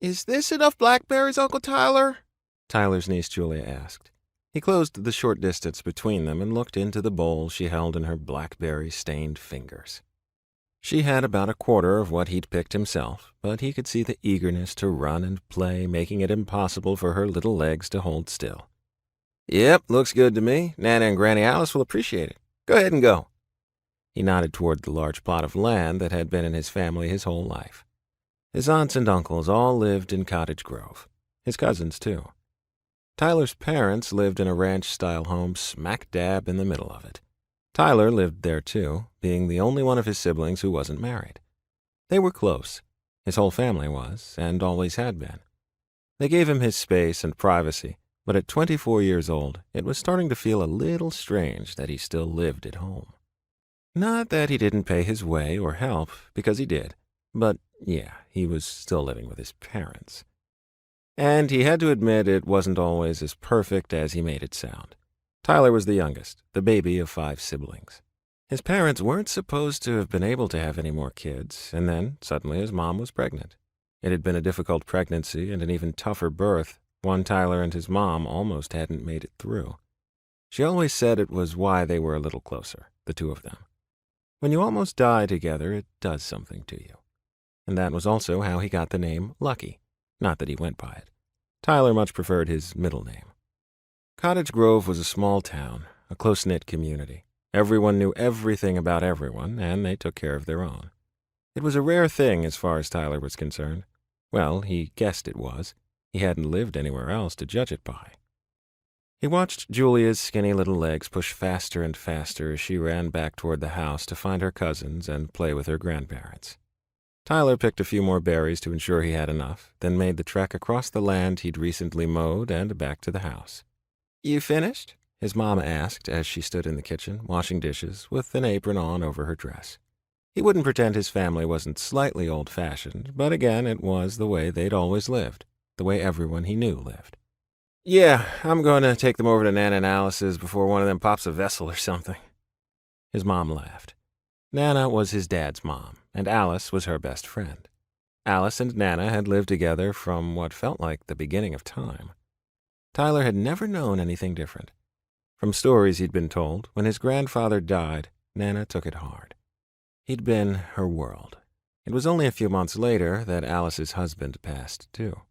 Is this enough blackberries, Uncle Tyler? Tyler's niece Julia asked. He closed the short distance between them and looked into the bowl she held in her blackberry-stained fingers. She had about a quarter of what he'd picked himself, but he could see the eagerness to run and play, making it impossible for her little legs to hold still. Yep, looks good to me. Nana and Granny Alice will appreciate it. Go ahead and go. He nodded toward the large plot of land that had been in his family his whole life. His aunts and uncles all lived in Cottage Grove. His cousins, too. Tyler's parents lived in a ranch-style home smack dab in the middle of it. Tyler lived there, too, being the only one of his siblings who wasn't married. They were close. His whole family was, and always had been. They gave him his space and privacy, but at 24 years old, it was starting to feel a little strange that he still lived at home. Not that he didn't pay his way or help, because he did, but yeah, he was still living with his parents. And he had to admit it wasn't always as perfect as he made it sound. Tyler was the youngest, the baby of 5 siblings. His parents weren't supposed to have been able to have any more kids, and then, suddenly, his mom was pregnant. It had been a difficult pregnancy and an even tougher birth, one Tyler and his mom almost hadn't made it through. She always said it was why they were a little closer, the two of them. When you almost die together, it does something to you. And that was also how he got the name Lucky. Not that he went by it. Tyler much preferred his middle name. Cottage Grove was a small town, a close-knit community. Everyone knew everything about everyone, and they took care of their own. It was a rare thing as far as Tyler was concerned. Well, he guessed it was. He hadn't lived anywhere else to judge it by. He watched Julia's skinny little legs push faster and faster as she ran back toward the house to find her cousins and play with her grandparents. Tyler picked a few more berries to ensure he had enough, then made the trek across the land he'd recently mowed and back to the house. You finished? His mom asked as she stood in the kitchen, washing dishes, with an apron on over her dress. He wouldn't pretend his family wasn't slightly old-fashioned, but again, it was the way they'd always lived, the way everyone he knew lived. Yeah, I'm going to take them over to Nana and Alice's before one of them pops a vessel or something. His mom laughed. Nana was his dad's mom, and Alice was her best friend. Alice and Nana had lived together from what felt like the beginning of time. Tyler had never known anything different. From stories he'd been told, when his grandfather died, Nana took it hard. He'd been her world. It was only a few months later that Alice's husband passed, too.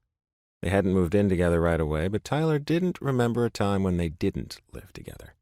They hadn't moved in together right away, but Tyler didn't remember a time when they didn't live together.